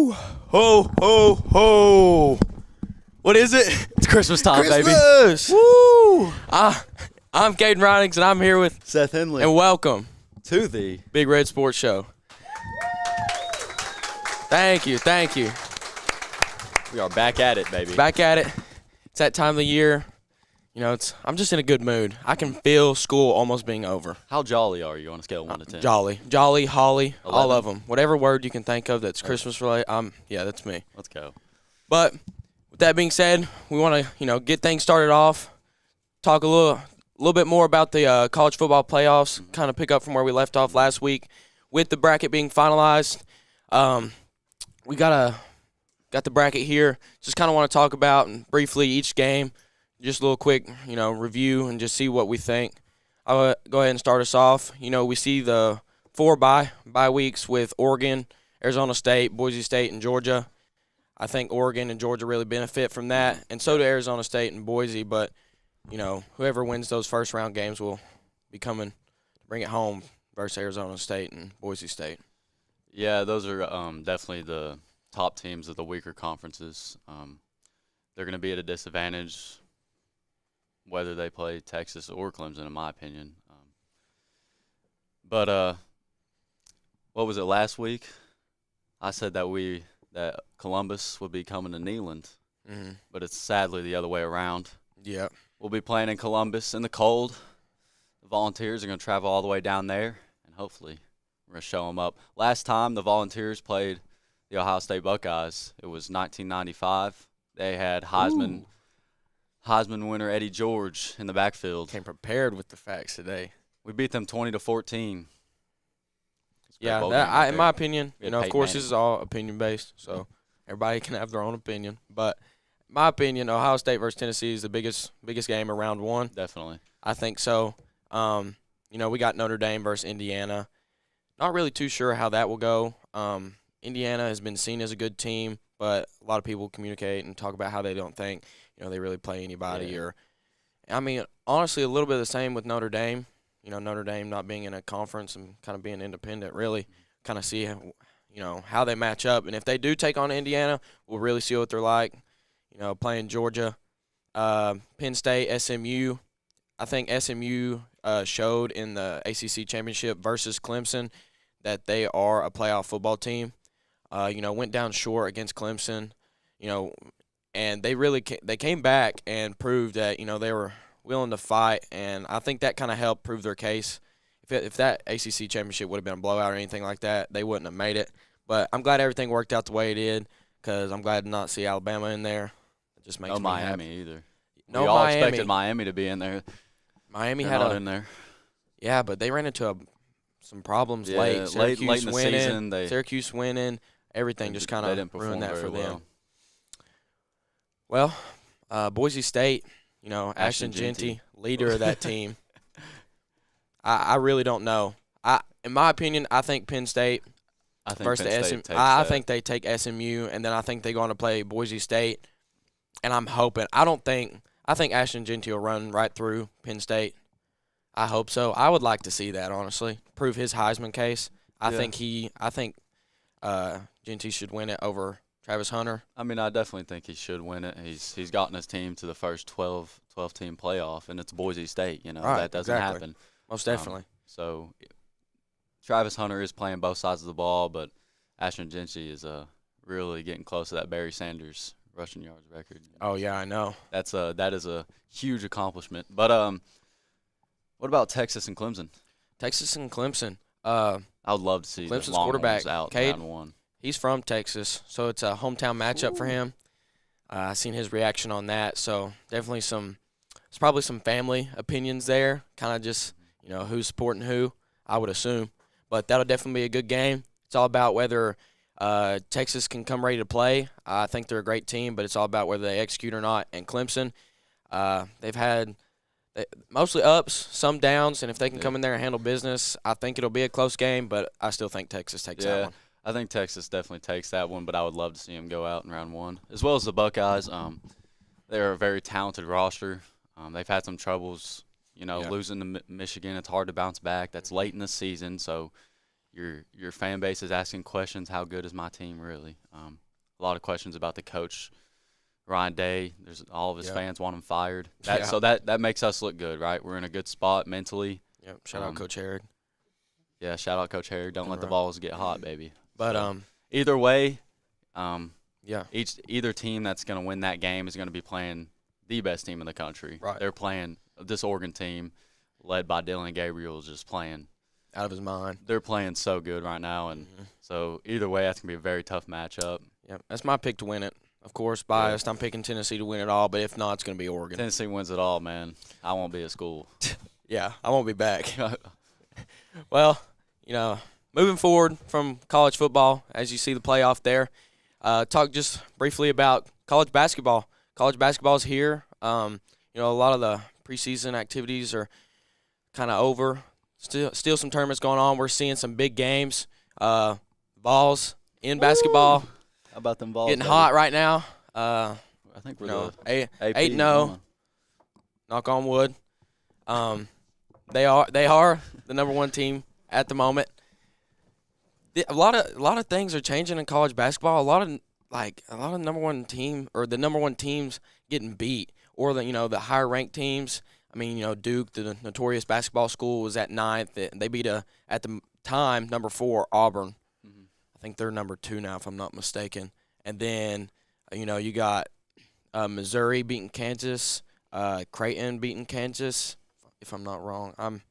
Woo! Ho, ho, ho. What is it? It's Christmas time, baby. Christmas! Woo! I'm Caden Ridings, and I'm here with Seth, Henley. And welcome to the Big Red Sports Show. Thank you. We are back at it, baby. Back at it. It's that time of the year. You know, I'm just in a good mood. I can feel school almost being over. How jolly are you on a scale of 1 to 10? Jolly, holly, 11? all of them. Whatever word you can think of that's Christmas related, yeah, that's me. Let's go. But with that being said, we want to, get things started off. Talk a little bit more about the college football playoffs. Kind of pick up from where we left off last week with the bracket being finalized. We got the bracket here. Just kind of want to talk about briefly each game. Just a little quick, review and just see what we think. I'll go ahead and start us off. We see the 4 bye weeks with Oregon, Arizona State, Boise State, and Georgia. I think Oregon and Georgia really benefit from that, and so do Arizona State and Boise. But, whoever wins those first-round games will be coming to bring it home versus Arizona State and Boise State. Yeah, those are definitely the top teams of the weaker conferences. They're going to be at a disadvantage whether they play Texas or Clemson, in my opinion. But what was it last week? I said that Columbus would be coming to Neyland, but it's sadly the other way around. Yep. We'll be playing in Columbus in the cold. The Volunteers are going to travel all the way down there, and hopefully we're going to show them up. Last time the Volunteers played the Ohio State Buckeyes, it was 1995. They had Heisman winner Eddie George in the backfield. Came prepared with the facts today. We beat them 20-14. Yeah, in my opinion, of course, Manning. this is all opinion-based, so everybody can have their own opinion. But in my opinion, Ohio State versus Tennessee is the biggest game of round one. Definitely. I think so. We got Notre Dame versus Indiana. Not really too sure how that will go. Indiana has been seen as a good team, but a lot of people communicate and talk about how they don't think, they really play anybody. Yeah. Honestly, a little bit of the same with Notre Dame. Notre Dame not being in a conference and kind of being independent, really kind of see, how they match up. And if they do take on Indiana, we'll really see what they're like. Playing Georgia, Penn State, SMU. I think SMU showed in the ACC championship versus Clemson that they are a playoff football team. Went down short against Clemson, and they came back and proved that, they were willing to fight, and I think that kind of helped prove their case. If that ACC championship would have been a blowout or anything like that, they wouldn't have made it. But I'm glad everything worked out the way it did, because I'm glad to not see Alabama in there. It just makes me Miami happy. either. No, we all Miami. expected Miami to be in there. Miami They're had not in there. Yeah, but they ran into some problems Yeah, late. late in the winning, season, Syracuse winning, everything just kind of ruined that for them. Well, Boise State, Ashton Jeanty, leader of that team. I really don't know. In my opinion, I think Penn State versus SMU. I think they take SMU, and then I think they go on to play Boise State. And I'm hoping. I think Ashton Jeanty will run right through Penn State. I hope so. I would like to see that, honestly. Prove his Heisman case. I think Jeanty should win it over Travis Hunter. I definitely think he should win it. He's gotten his team to the first 12-team playoff, and it's Boise State. Right, that doesn't happen. Most definitely. So Travis Hunter is playing both sides of the ball, but Ashton Jeanty is really getting close to that Barry Sanders rushing yards record. Oh, yeah, I know. That is a huge accomplishment. But what about Texas and Clemson? Texas and Clemson. I would love to see Clemson's the quarterback, out Caden. round one. He's from Texas, so it's a hometown matchup for him. I seen his reaction on that, so definitely it's probably some family opinions there, kind of just, who's supporting who, I would assume. But that'll definitely be a good game. It's all about whether Texas can come ready to play. I think they're a great team, but it's all about whether they execute or not. And Clemson, they've had mostly ups, some downs, and if they can come in there and handle business, I think it'll be a close game, but I still think Texas takes that one. I think Texas definitely takes that one, but I would love to see them go out in round one. As well as the Buckeyes, they're a very talented roster. They've had some troubles, losing to Michigan. It's hard to bounce back. That's late in the season, so your fan base is asking questions. How good is my team really? A lot of questions about the coach, Ryan Day. There's all of his fans want him fired. So that makes us look good, right? We're in a good spot mentally. Yep. Shout out Coach Herod. Yeah, shout out Coach Herod. Don't let the balls get hot, baby. But either way, either team that's going to win that game is going to be playing the best team in the country. Right. They're playing this Oregon team, led by Dylan Gabriel, just playing out of his mind. They're playing so good right now, and so either way, that's going to be a very tough matchup. Yep, that's my pick to win it. Of course, biased. I'm picking Tennessee to win it all, but if not, it's going to be Oregon. Tennessee wins it all, man. I won't be at school. Yeah, I won't be back. Well, moving forward from college football, as you see the playoff there, talk just briefly about college basketball. College basketball is here. A lot of the preseason activities are kind of over. Still some tournaments going on. We're seeing some big games. Balls in basketball. How about them balls? Getting hot right now. I think we're 8-0. Knock on wood. They are the number one team at the moment. A lot of things are changing in college basketball. A lot of number one team or the number one teams getting beat, or the higher ranked teams. I mean, Duke, the notorious basketball school, was at 9th. They beat at the time number 4 Auburn. I think they're number 2 now, if I'm not mistaken. And then, you got Missouri beating Kansas, Creighton beating Kansas, if I'm not wrong.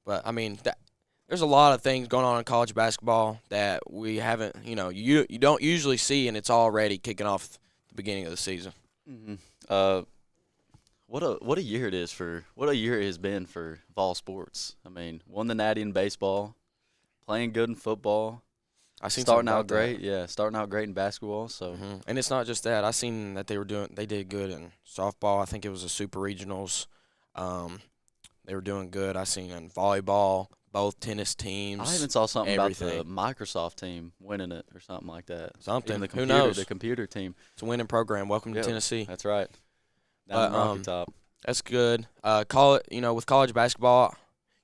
There's a lot of things going on in college basketball that we haven't, you don't usually see, and it's already kicking off the beginning of the season. What a year it is what a year it has been for Vol sports. I mean, won the Natty in baseball, playing good in football. Starting out great in basketball. So, and it's not just that. I seen that they did good in softball. I think it was the super regionals. They were doing good. I seen in volleyball, both tennis teams. I even saw something about the Microsoft team winning it or something like that. Who knows? The computer team. It's a winning program. Welcome to Tennessee. That's right. Down the Rocky Top. That's good. With college basketball,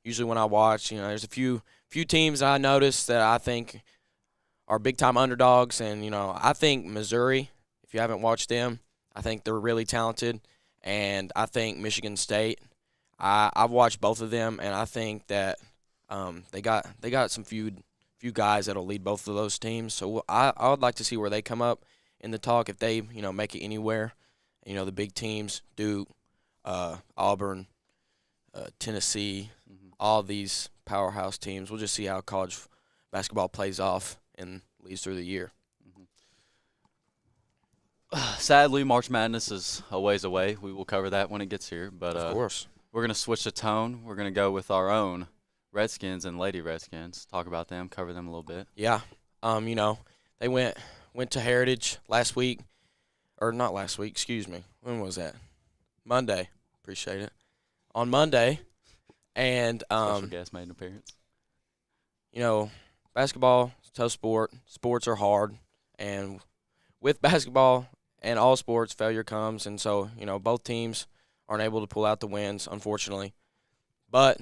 usually when I watch, there's a few teams I notice that I think are big-time underdogs. And, I think Missouri, if you haven't watched them, I think they're really talented. And I think Michigan State, I've watched both of them, and I think that they got some few guys that'll lead both of those teams. So I would like to see where they come up in the talk if they, make it anywhere. The big teams, Duke, Auburn, Tennessee, all these powerhouse teams. We'll just see how college basketball plays off and leads through the year. Sadly, March Madness is a ways away. We will cover that when it gets here. But of course, we're going to switch the tone. We're going to go with our own Redskins and Lady Redskins. Talk about them, cover them a little bit. Yeah. They went to Heritage last week. Or not last week, excuse me. When was that? Monday. Appreciate it. On Monday. And special guest made an appearance. Basketball is a tough sport. Sports are hard. And with basketball and all sports, failure comes. And so, both teams aren't able to pull out the wins, unfortunately. But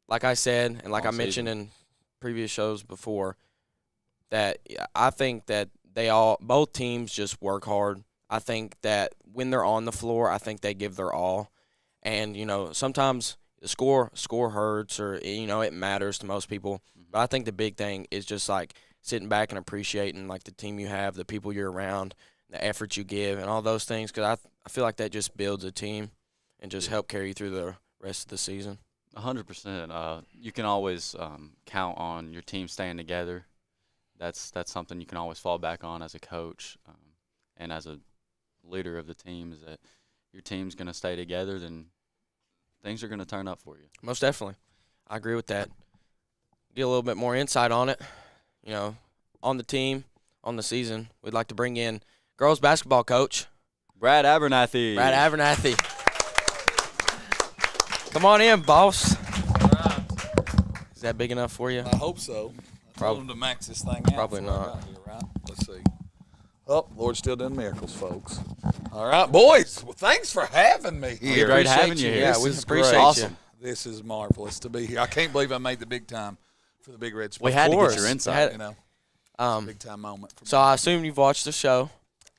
like I said, and like I mentioned in previous shows before, that I think that both teams just work hard. I think that when they're on the floor, I think they give their all. And, sometimes the score hurts or, it matters to most people. But I think the big thing is just, sitting back and appreciating, the team you have, the people you're around, the effort you give, and all those things. Because I feel like that just builds a team and just help carry you through the rest of the season. 100%. You can always count on your team staying together. That's something you can always fall back on as a coach and as a leader of the team, is that your team's going to stay together, then things are going to turn up for you. Most definitely. I agree with that. Get a little bit more insight on it, on the team, on the season. We'd like to bring in girls basketball coach Brad Abernathy. Come on in, boss. All right. Is that big enough for you? I hope so. I told him to max this thing out. Probably not. Here, right? Let's see. Oh, Lord's still doing miracles, folks. All right, boys. Well, thanks for having me here. Great having you here. Yeah, we This is appreciate great. you. This is marvelous to be here. I can't believe I made the big time for the Big Red Spurs. We had to get course. your insight. You know, big time moment. For So me. I assume you've watched the show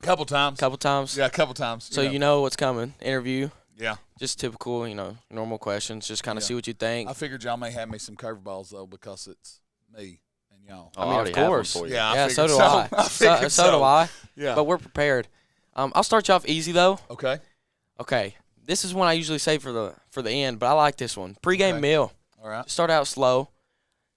Couple times. a couple times. Yeah, a couple times. So you know what's coming. Interview. Yeah. Just typical, normal questions. Just kind of see what you think. I figured y'all may have me some curveballs though because it's me and y'all. Oh, I mean, I already of have one course. for you. Yeah, Yeah, so do so. I. I figured So do I. Yeah. But we're prepared. I'll start you off easy though. Okay. Okay. This is one I usually say for the end, but I like this one. Pre-game Okay. meal. All right. Start out slow.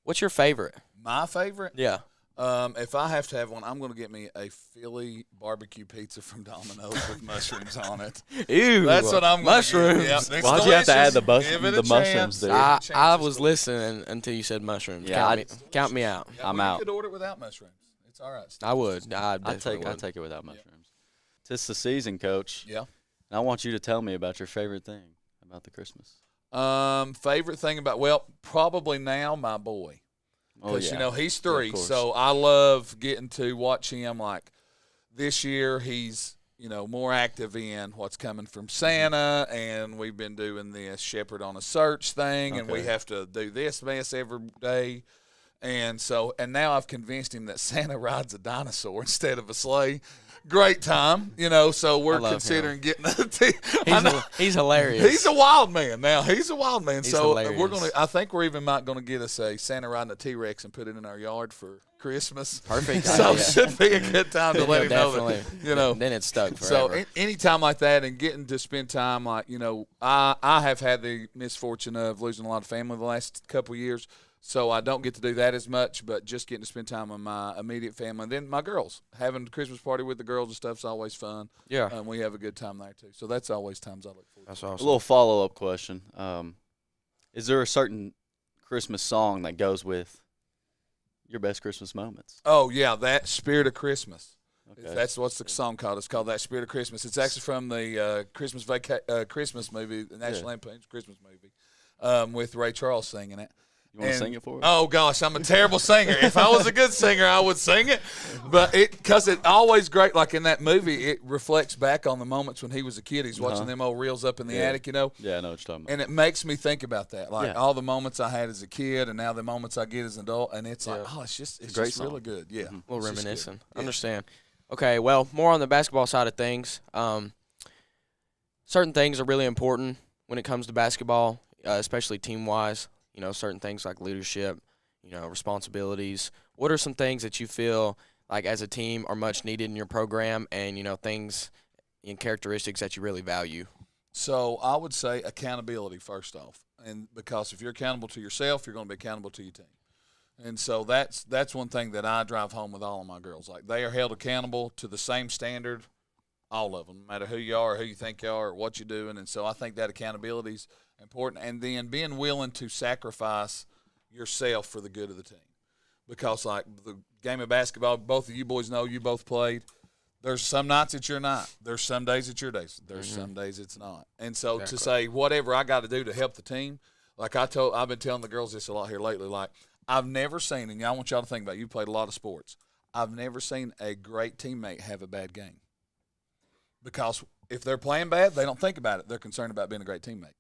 What's your favorite? My favorite. Yeah. If I have to have one, I'm going to get me a Philly barbecue pizza from Domino's with mushrooms on it. Ew. That's what I'm going mushrooms. to get. Yep, it's Why'd you have to add delicious. the Give it a mushrooms, chance. dude? I was listening until you said mushrooms. Yeah, Count me out. Yeah, I'm well, out. You could order it without mushrooms. It's all right. I would. I I take it without mushrooms. Tis the season, Coach. Yeah. And I want you to tell me about your favorite thing about the Christmas. Favorite thing about probably now my boy. Oh, Because, yeah. he's Yeah, of 3, course. so I love getting to watch him. Like, this year he's, more active in what's coming from Santa, and we've been doing this Shepherd on a Search thing, and we Okay. have to do this mess every day. And now I've convinced him that Santa rides a dinosaur instead of a sleigh. Great time, so we're love considering getting a He's hilarious. He's a wild man now. He's a wild man. He's So hilarious. I think we're even not gonna get us a Santa riding a T-Rex and put it in our yard for Christmas. Perfect So idea. it should be a good time to let him know that, Then it's stuck So forever. any time like that and getting to spend time like, I have had the misfortune of losing a lot of family the last couple of years. So I don't get to do that as much, but just getting to spend time with my immediate family. And then my girls. Having a Christmas party with the girls and stuff is always fun. Yeah. We have a good time there, too. So that's always times I look forward to. That's A awesome. little follow-up question. Is there a certain Christmas song that goes with your best Christmas moments? Oh, yeah, that Spirit of Christmas. Okay. That's what's the song called. It's called That Spirit of Christmas. It's actually from the Christmas movie, the National Lampoon's Christmas movie, with Ray Charles singing it. You want to sing it for us? Oh, gosh, I'm a terrible singer. If I was a good singer, I would sing it. But because it always great, like in that movie, it reflects back on the moments when he was a kid. He's watching them old reels up in the attic, Yeah, I know what you're talking about. And it makes me think about that, like Yeah. all the moments I had as a kid and now the moments I get as an adult. And it's like, Yeah. it's just Great song. really good. Yeah. A little It's just good. reminiscent. Yeah. Understand. Okay, well, more on the basketball side of things. Certain things are really important when it comes to basketball, especially team-wise. Certain things like leadership, responsibilities. What are some things that you feel like as a team are much needed in your program and, things and characteristics that you really value? So I would say accountability first off, and because if you're accountable to yourself, you're going to be accountable to your team. And so that's one thing that I drive home with all of my girls. Like, they are held accountable to the same standard, all of them, no matter who you are, who you think you are, or what you're doing. And so I think that accountability is important. And then being willing to sacrifice yourself for the good of the team. Because, like, the game of basketball, both of you boys know, you both played. There's some nights that you're not. There's some days that you're days. There's some days it's not. And so to say whatever I got to do to help the team, like I've been telling the girls this a lot here lately, like, I've never seen, and I want y'all to think about it, you played a lot of sports. I've never seen a great teammate have a bad game. Because if they're playing bad, they don't think about it. They're concerned about being a great teammate.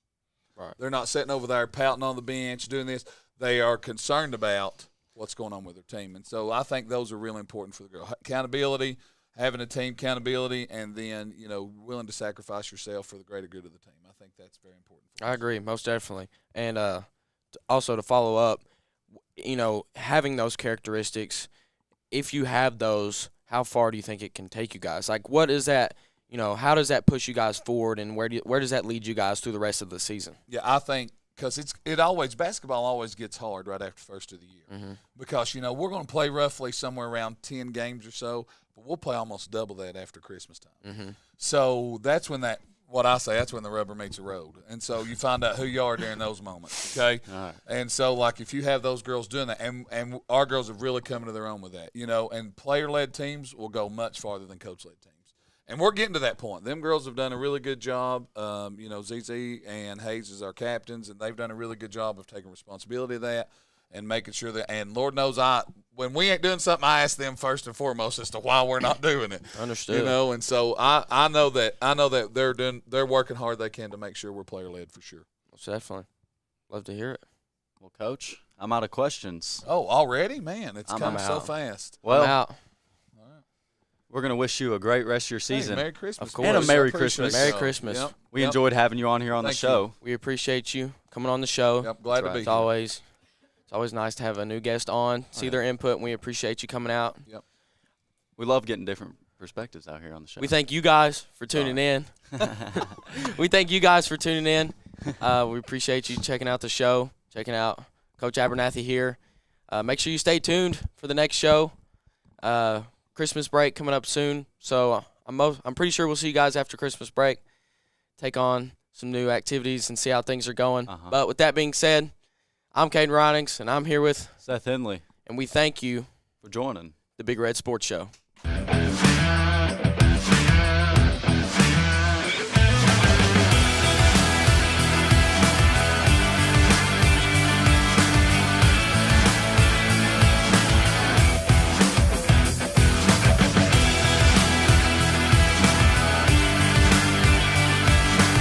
Right. They're not sitting over there pouting on the bench, doing this. They are concerned about what's going on with their team. And so I think those are really important for the girl. Accountability, having a team accountability, and then, willing to sacrifice yourself for the greater good of the team. I think that's very important. I agree, most definitely. And also to follow up, having those characteristics, if you have those, how far do you think it can take you guys? Like, what is that, how does that push you guys forward, and where does that lead you guys through the rest of the season? Yeah, I think because basketball always gets hard right after the first of the year. Mm-hmm. Because, we're going to play roughly somewhere around 10 games or so, but we'll play almost double that after Christmas time. Mm-hmm. So that's when that's when the rubber meets the road. And so you find out who you are during those moments, okay? All right. And so, like, if you have those girls doing that, and our girls have really come to their own with that, and player-led teams will go much farther than coach-led teams. And we're getting to that point. Them girls have done a really good job. ZZ and Hayes is our captains, and they've done a really good job of taking responsibility of that and making sure that – and Lord knows when we ain't doing something, I ask them first and foremost as to why we're not doing it. Understood. And so I know that they're working hard they can to make sure we're player-led for sure. Most definitely. Love to hear it. Well, Coach, I'm out of questions. Oh, already? Man, it's I'm come so out. fast. Well, I'm out. we're going to wish you a great rest of your season. Hey, Merry Christmas. Of course. And a boys. Merry I appreciate Christmas. Merry y'all. Christmas. Yep. We Yep. enjoyed having you on here on the Thank show. We appreciate you coming on the show. Yep, glad to That's be It's here. always nice to have a new guest on, see their input, and we appreciate you coming out. Yep. We love getting different perspectives out here on the show. We thank you guys for tuning in. We thank you guys for tuning in. We appreciate you checking out the show, checking out Coach Abernathy here. Make sure you stay tuned for the next show. Christmas break coming up soon, so I'm pretty sure we'll see you guys after Christmas break. Take on some new activities and see how things are going. But with that being said, I'm Caden Ridings, and I'm here with Seth Henley and we thank you for joining. the Big Red Sports Show.